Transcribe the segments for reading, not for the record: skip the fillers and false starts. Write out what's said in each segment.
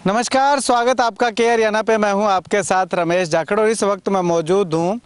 नमस्कार, स्वागत आपका के हरियाणा पे। मैं हूं आपके साथ रमेश जाखड़ और इस वक्त मैं मौजूद हूं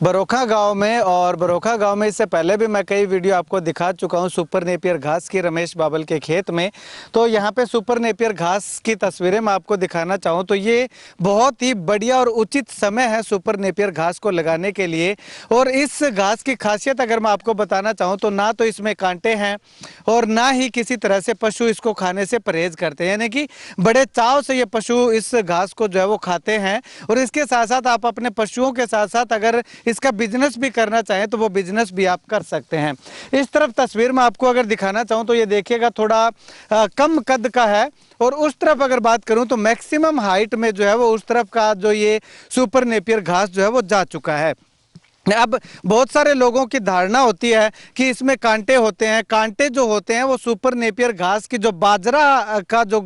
बरोखा गांव में। और बरोखा गांव में इससे पहले भी मैं कई वीडियो आपको दिखा चुका हूं सुपर नेपियर घास की रमेश बाबल के खेत में। तो यहां पे सुपर नेपियर घास की तस्वीरें मैं आपको दिखाना चाहूं तो ये बहुत ही बढ़िया और उचित समय है सुपर नेपियर घास को लगाने के लिए। और इस घास की खासियत अगर मैं आपको बताना चाहूँ तो ना तो इसमें कांटे हैं और ना ही किसी तरह से पशु इसको खाने से परहेज करते हैं, यानी कि बड़े चाव से ये पशु इस घास को जो है वो खाते हैं। और इसके साथ साथ आप अपने पशुओं के साथ साथ अगर इसका बिजनेस भी करना चाहें तो वो बिजनेस भी आप कर सकते हैं। इस तरफ तस्वीर में आपको अगर दिखाना चाहूँ तो ये देखिएगा थोड़ा कम कद का है। और उस तरफ अगर बात करूं तो मैक्सिमम हाइट में जो है वो उस तरफ का जो ये सुपर नेपियर घास जो है वो जा चुका है। अब बहुत सारे लोगों की धारणा होती है कि इसमें कांटे होते हैं। कांटे जो होते हैं वो सुपर नेपियर घास की जो बाजरा का जो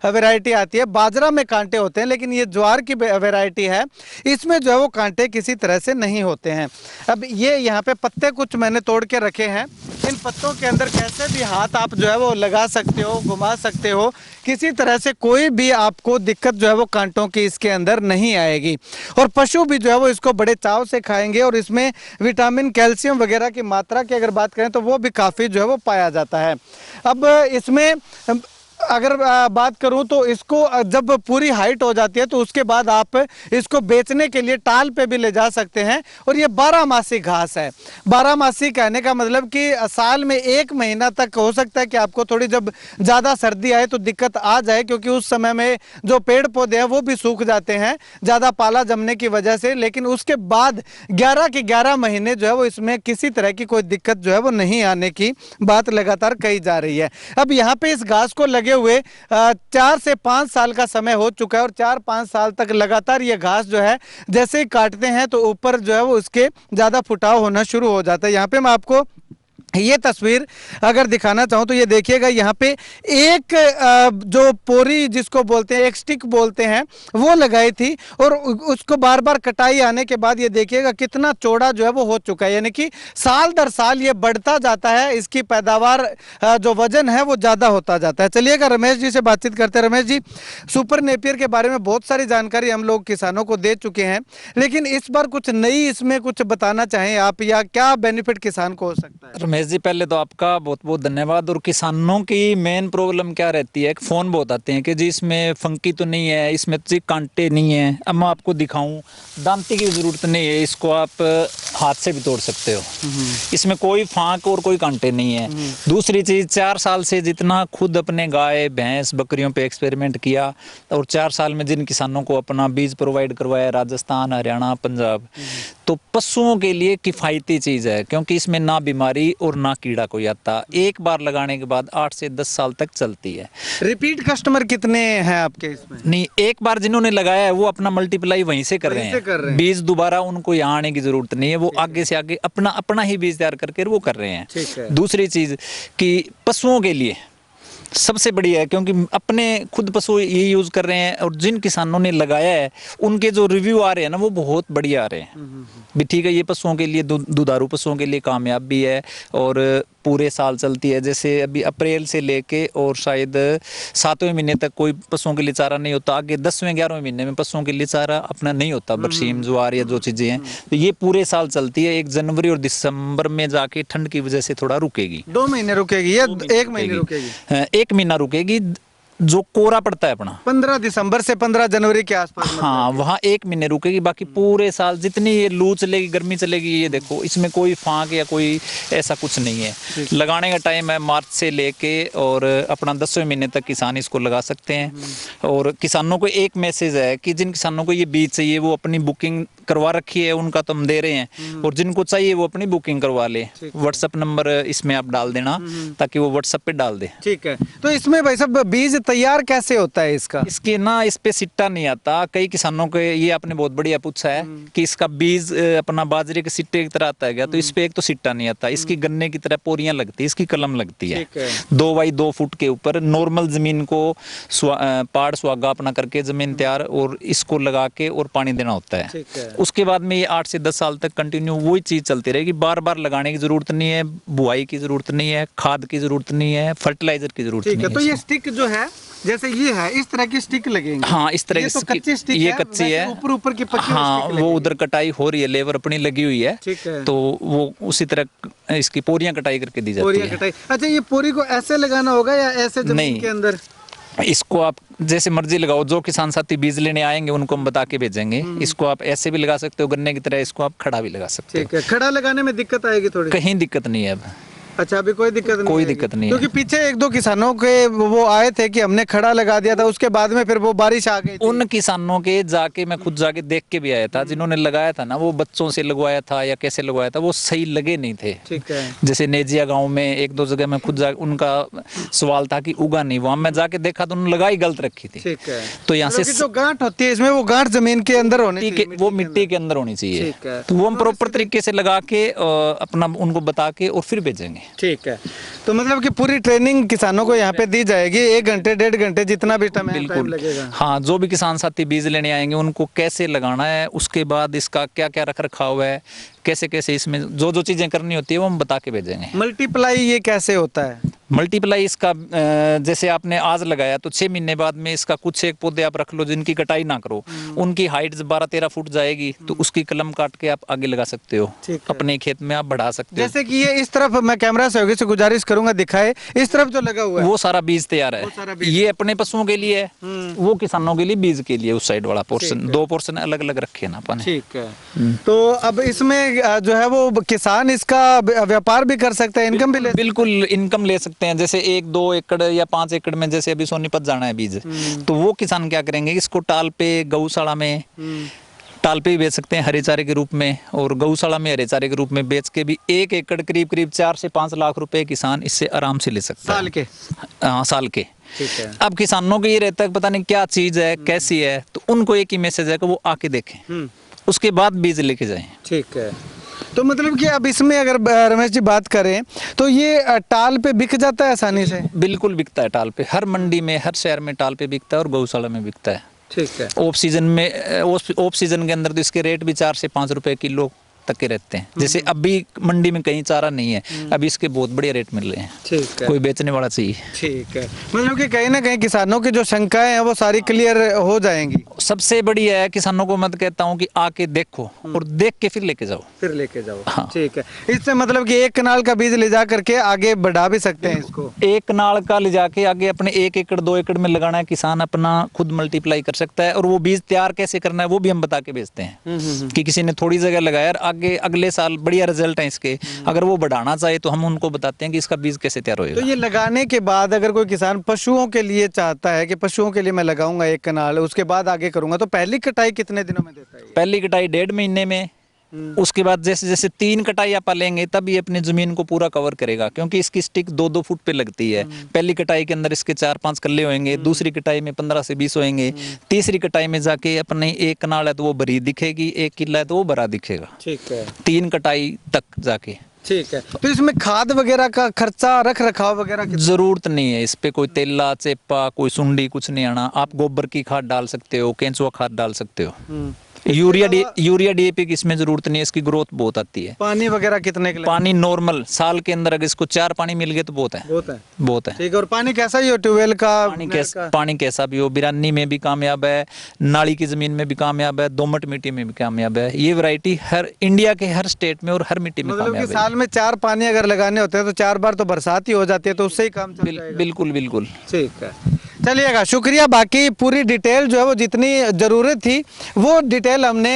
वैरायटी आती है, बाजरा में कांटे होते हैं, लेकिन ये ज्वार की वैरायटी है, इसमें जो है वो कांटे किसी तरह से नहीं होते हैं। अब ये यहाँ पे पत्ते कुछ मैंने तोड़ के रखे हैं। इन पत्तों के अंदर कैसे भी हाथ आप जो है वो लगा सकते हो, घुमा सकते हो, किसी तरह से कोई भी आपको दिक्कत जो है वो कांटों की इसके अंदर नहीं आएगी। और पशु भी जो है वो इसको बड़े चाव से खाएंगे। और इसमें विटामिन, कैल्शियम वगैरह की मात्रा की अगर बात करें तो वो भी काफ़ी जो है वो पाया जाता है। अब इसमें अगर बात करूं तो इसको जब पूरी हाइट हो जाती है तो उसके बाद आप इसको बेचने के लिए टाल पे भी ले जा सकते हैं। और ये 12 घास है। 12 कहने का मतलब कि साल में 1 महीना तक हो सकता है कि आपको थोड़ी जब ज़्यादा सर्दी आए तो दिक्कत आ जाए, क्योंकि उस समय में जो पेड़ पौधे हैं वो भी सूख जाते हैं ज़्यादा पाला जमने की वजह से। लेकिन उसके बाद 11 के 11 महीने जो है वो इसमें किसी तरह की कोई दिक्कत जो है वो नहीं आने की बात लगातार कही जा रही है। अब यहाँ पे इस घास को लगे हुए 4 से 5 साल का समय हो चुका है। और 4-5 साल तक लगातार ये घास जो है जैसे ही काटते हैं तो ऊपर जो है वो उसके ज़्यादा फुटाव होना शुरू हो जाता है। यहाँ पे मैं आपको ये तस्वीर अगर दिखाना चाहूँ तो ये देखिएगा, यहाँ पे एक जो पोरी जिसको बोलते हैं, एक स्टिक बोलते हैं, वो लगाई थी। और उसको बार बार कटाई आने के बाद ये देखिएगा कितना चौड़ा जो है वो हो चुका है, यानी कि साल दर साल ये बढ़ता जाता है। इसकी पैदावार जो वजन है वो ज़्यादा होता जाता है। चलिएगा रमेश जी से बातचीत करते हैं। रमेश जी, सुपर नेपियर के बारे में बहुत सारी जानकारी हम लोग किसानों को दे चुके हैं, लेकिन इस बार कुछ नई इसमें कुछ बताना चाहें आप, या क्या बेनिफिट किसान को हो सकता है? रमेश जी, पहले तो आपका बहुत बहुत धन्यवाद। और किसानों की मेन प्रॉब्लम क्या रहती है, फ़ोन बहुत आते हैं कि जी इसमें फंकी तो नहीं है, इसमें तो जी कांटे नहीं है। अब मैं आपको दिखाऊं, दांती की ज़रूरत नहीं है, इसको आप हाथ से भी तोड़ सकते हो। इसमें कोई फांक और कोई कांटे नहीं है। दूसरी चीज़, 4 साल से जितना खुद अपने गाय भैंस बकरियों पे एक्सपेरिमेंट किया और 4 साल में जिन किसानों को अपना बीज प्रोवाइड करवाया, राजस्थान, हरियाणा, पंजाब, तो पशुओं के लिए किफ़ायती चीज़ है, क्योंकि इसमें ना बीमारी और ना कीड़ा कोई आता। एक बार लगाने के बाद 8 से 10 साल तक चलती है। रिपीट कस्टमर कितने हैं आपके इसमें? नहीं, एक बार जिन्होंने लगाया है वो अपना मल्टीप्लाई वहीं से कर रहे हैं। बीज दोबारा उनको यहाँ आने की जरूरत नहीं है, वो आगे से आगे अपना ही बीज तैयार करके वो कर रहे हैं। दूसरी चीज कि पशुओं के लिए सबसे बढ़िया है, क्योंकि अपने खुद पशु ये यूज कर रहे हैं। और जिन किसानों ने लगाया है उनके जो रिव्यू आ रहे हैं ना, वो बहुत बढ़िया आ रहे हैं भी। ठीक है, ये पशुओं के लिए, दुधारू पशुओं के लिए कामयाब भी है और पूरे साल चलती है। जैसे अभी अप्रैल से लेके और शायद 7वें महीने तक कोई पशुओं के लिए चारा नहीं होता। आगे 10वें 11वें महीने में पशुओं के लिए चारा अपना नहीं होता, बरसीम, ज्वार या जो चीज़ें हैं, तो ये पूरे साल चलती है। 1 जनवरी और दिसंबर में जाके ठंड की वजह से थोड़ा रुकेगी। 2 महीने रुकेगी या 1 महीने रुकेगी? 1 महीना रुकेगी। जो कोरा पड़ता है अपना 15 दिसंबर से 15 जनवरी के आसपास, हाँ, वहाँ 1 महीने रुकेगी। बाकी पूरे साल जितनी ये लू चलेगी, गर्मी चलेगी, ये देखो इसमें कोई फांक या कोई ऐसा कुछ नहीं है। लगाने का टाइम है मार्च से लेके और अपना 10वें महीने तक किसान इसको लगा सकते हैं। और किसानों को एक मैसेज है कि जिन किसानों को ये बीज चाहिए वो अपनी बुकिंग करवा रखी है, उनका तो हम दे रहे हैं। और जिनको चाहिए वो अपनी बुकिंग करवा ले। व्हाट्सएप नंबर इसमें आप डाल देना ताकि वो व्हाट्सएप पे डाल दे। ठीक है। तो इसमें भाई साहब बीज तैयार कैसे होता है इसका? इसके ना इस पे सिट्टा नहीं आता। कई किसानों को ये आपने बहुत बढ़िया पूछा है कि इसका बीज अपना बाजरे के सिट्टे की तरह आता है क्या, तो इस पे एक तो सिट्टा नहीं आता। इसकी गन्ने की तरह पोरियां लगती है, इसकी कलम लगती है 2 बाई 2 फुट के ऊपर। नॉर्मल जमीन को पाड़ सुहागा अपना करके जमीन तैयार और इसको लगा के और पानी देना होता है। उसके बाद में ये 8 से 10 साल तक कंटिन्यू वही चीज चलती रहेगी। बार बार लगाने की जरूरत नहीं है, बुआई की जरूरत नहीं है, खाद की जरूरत नहीं है, फर्टिलाइजर की जरूरत नहीं है। तो ये स्टिक जो है जैसे ये है, इस तरह की स्टिक लगेंगी। हाँ, इस तरह ये तो कच्ची स्टिक ये है, कच्ची है, ऊपर ऊपर की पकी हाँ, स्टिक वो उधर कटाई हो रही है, लेबर अपनी लगी हुई है, ठीक है। तो वो उसी तरह इसकी पोरियां कटाई करके दी जाती पोरियां है। कटाई। अच्छा, ये पोरी को ऐसे लगाना होगा या ऐसे जमीन नहीं। के अंदर? इसको आप जैसे मर्जी लगाओ, जो किसान साथी बीज लेने आएंगे उनको हम बता के भेजेंगे। इसको आप ऐसे भी लगा सकते हो गन्ने की तरह, इसको आप खड़ा भी लगा सकते हो। ठीक है। खड़ा लगाने में दिक्कत आएगी थोड़ी? कहीं दिक्कत नहीं है अब। अच्छा, अभी कोई दिक्कत नहीं? कोई दिक्कत नहीं है, क्योंकि पीछे एक दो किसानों के वो आए थे कि हमने खड़ा लगा दिया था, उसके बाद में फिर वो बारिश आ गई थी। उन किसानों के जाके मैं खुद जाके देख के भी आया था, जिन्होंने लगाया था ना, वो बच्चों से लगवाया था या कैसे लगवाया था, वो सही लगे नहीं थे। ठीक है। जैसे नेजिया गांव में एक दो जगह मैं खुद जा, उनका सवाल था कि उगा नहीं, वहां मैं जाके देखा तो उन्होंने लगाई गलत रखी थी। ठीक है। तो यहाँ से जो गांठ होती है इसमें, वो गांठ जमीन के अंदर होनी चाहिए, वो मिट्टी के अंदर होनी चाहिए। ठीक है। तो वो हम प्रॉपर तरीके से लगा के अपना उनको बता के और फिर भेजेंगे। ठीक है। तो मतलब कि पूरी ट्रेनिंग किसानों को यहाँ पे दी जाएगी, 1 घंटे 1.5 घंटे जितना भी टाइम लगेगा। हाँ, जो भी किसान साथी बीज लेने आएंगे उनको कैसे लगाना है, उसके बाद इसका क्या क्या रख रखाव है, कैसे कैसे इसमें जो जो चीजें करनी होती है वो हम बता के भेजेंगे। मल्टीप्लाई ये कैसे होता है? मल्टीप्लाई इसका जैसे आपने आज लगाया तो 6 महीने बाद में इसका कुछ एक पौधे आप रख लो जिनकी कटाई ना करो, उनकी हाइट 12-13 फुट जाएगी, तो उसकी कलम काट के आप आगे लगा सकते हो, अपने खेत में आप बढ़ा सकते हो। जैसे कि ये इस तरफ, मैं कैमरा सहयोगी से गुजारिश करूंगा दिखाए, इस तरफ जो लगा हुआ है वो सारा बीज तैयार है। ये अपने पशुओं के लिए है, वो किसानों के लिए बीज के लिए। उस साइड वाला पोर्शन, 2 पोर्शन अलग अलग रखे ना अपन। ठीक है। तो अब इसमें जो है वो किसान इसका व्यापार भी कर सकते हैं, इनकम भी ले? बिल्कुल, इनकम ले सकते हैं। जैसे 1-2 एकड़ या 5 एकड़ में, जैसे अभी सोनीपत जाना है बीज, तो वो किसान क्या करेंगे, इसको टाल पे, गौशाला में टाल पे भी बेच सकते हैं हरे चारे के रूप में, और गौशाला में हरे चारे के रूप में बेच के भी 1 एकड़ करीब 4 से 5 लाख रुपए किसान इससे आराम से ले सकता है। साल के? हाँ, साल के। ठीक है। अब किसानों को ये रहता है पता नहीं क्या चीज है, कैसी है, तो उनको एक ही मैसेज है कि वो आके देखें, उसके बाद बीज लेके जाएं। ठीक है। तो मतलब कि अब इसमें अगर रमेश जी बात करें तो ये टाल पे बिक जाता है आसानी से? बिल्कुल बिकता है टाल पे, हर मंडी में, हर शहर में टाल पे बिकता है और गौशाला में बिकता है। ठीक है। ऑफ सीजन में, ऑफ सीजन के अंदर तो इसके रेट भी 4 से 5 रुपए किलो तक के रहते हैं। जैसे अभी मंडी में कहीं चारा नहीं है, अभी इसके बहुत बढ़िया रेट मिल रहे हैं। ठीक है। कोई बेचने वाला चाहिए। ठीक है। मतलब कि कहीं ना कहीं किसानों की जो शंकाएं हैं वो सारी क्लियर हो जाएंगी। सबसे बढ़िया है, किसानों को मैं कहता हूँ कि आके देखो और देख के फिर लेके जाओ। फिर लेके जाओ। हाँ। ठीक है। इससे मतलब कि 1 कनाल का बीज ले जा करके आगे बढ़ा भी सकते हैं इसको? 1 कनाल का ले जाके आगे अपने 1 एकड़ 2 एकड़ में लगाना है, किसान अपना खुद मल्टीप्लाई कर सकता है। और वो बीज तैयार कैसे करना है वो भी हम बता के भेजते हैं कि किसी ने थोड़ी जगह लगाया, आगे अगले साल बढ़िया रिजल्ट है इसके, अगर वो बढ़ाना चाहे तो हम उनको बताते हैं कि इसका बीज कैसे तैयार होएगा। तो ये लगाने के बाद अगर कोई किसान पशुओं के लिए चाहता है कि पशुओं के लिए मैं लगाऊंगा 1 कनाल, उसके बाद आगे करूंगा, तो पहली कटाई कितने दिनों में देता है? पहली कटाई 1.5 महीने में। उसके बाद जैसे जैसे 3 कटाई आप लेंगे तब ये अपनी जमीन को पूरा कवर करेगा, क्योंकि इसकी स्टिक 2-2 फुट पे लगती है। पहली कटाई के अंदर इसके 4-5 कल्ले होंगे, दूसरी कटाई में 15 से 20 होंगे, तीसरी कटाई में जाके अपने 1 कनाल है तो वो भरी दिखेगी, 1 किला है तो वो भरा दिखेगा। ठीक है। 3 कटाई तक जाके। ठीक है। तो इसमें खाद वगैरह का खर्चा, रख रखाव वगैरह की जरूरत नहीं है। इस पे कोई तेला चेपा, कोई सुंडी कुछ नहीं आना। आप गोबर की खाद डाल सकते हो, केंचुआ खाद डाल सकते हो। यूरिया डीएपी की इसमें जरूरत नहीं है, इसकी ग्रोथ बहुत आती है। पानी वगैरह कितने के? पानी नॉर्मल साल के अंदर अगर इसको 4 पानी मिल गए तो बहुत है। बहुत है। ठीक है। और पानी कैसा ही हो, ट्यूबवेल का? पानी कैसा भी हो, बिरानी में भी कामयाब है, नाली की जमीन में भी कामयाब है, दोमट मिट्टी में भी कामयाब है। ये वैरायटी हर इंडिया के हर स्टेट में और हर मिट्टी में कामयाब है। साल में 4 पानी अगर लगाने होते हैं तो 4 बार तो बरसात ही हो जाती है, तो उससे ही काम चल जाएगा। बिल्कुल बिल्कुल। ठीक है, चलिएगा, शुक्रिया। बाकी पूरी डिटेल जो है वो जितनी ज़रूरत थी वो डिटेल हमने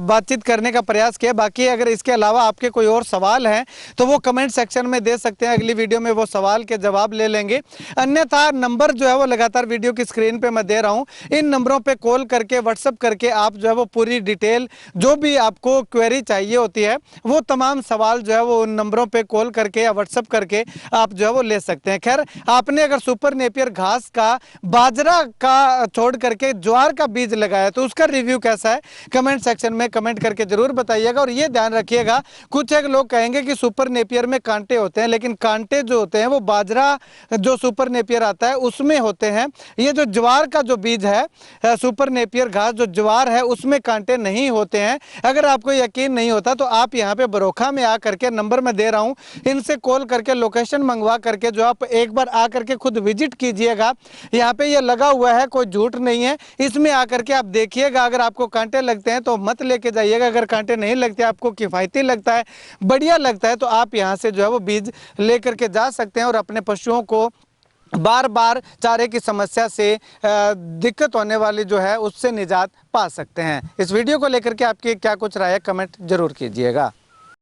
बातचीत करने का प्रयास किया। बाकी अगर इसके अलावा आपके कोई और सवाल हैं तो वो कमेंट सेक्शन में दे सकते हैं, अगली वीडियो में वो सवाल के जवाब ले लेंगे। अन्यथा नंबर जो है वो लगातार वीडियो की स्क्रीन पे मैं दे रहा हूँ, इन नंबरों पे कॉल करके, व्हाट्सअप करके आप जो है वो पूरी डिटेल जो भी आपको क्वेरी चाहिए होती है वो तमाम सवाल जो है वो उन नंबरों पर कॉल करके या व्हाट्सअप करके आप जो है वो ले सकते हैं। खैर, आपने अगर सुपर नेपियर घास का, बाजरा का छोड़ करके ज्वार का बीज लगाया तो उसका रिव्यू कैसा है कमेंट सेक्शन में कमेंट करके जरूर बताइएगा। और ये ध्यान रखिएगा, कुछ एक लोग कहेंगे कि सुपर नेपियर में कांटे होते हैं, लेकिन कांटे जो होते हैं वो बाजरा जो सुपर नेपियर आता है उसमें होते हैं। ये जो ज्वार का जो बीज है सुपर नेपियर घास जो ज्वार है उसमें कांटे नहीं होते हैं। अगर आपको यकीन नहीं होता तो आप यहाँ पे बरोखा में आकर के, नंबर मैं दे रहा हूँ, इनसे कॉल करके लोकेशन मंगवा करके जो आप एक बार आकर के खुद विजिट कीजिएगा। यहाँ पे ये लगा हुआ है, कोई झूठ नहीं है। इसमें आकर के आप देखिएगा, अगर आपको कांटे लगते हैं तो मत लेके जाइएगा, अगर कांटे नहीं लगते, आपको किफ़ायती लगता है, बढ़िया लगता है, तो आप यहाँ से जो है वो बीज लेकर के जा सकते हैं और अपने पशुओं को बार बार चारे की समस्या से दिक्कत होने वाली जो है उससे निजात पा सकते हैं। इस वीडियो को लेकर के आपकी क्या कुछ राय है, कमेंट जरूर कीजिएगा।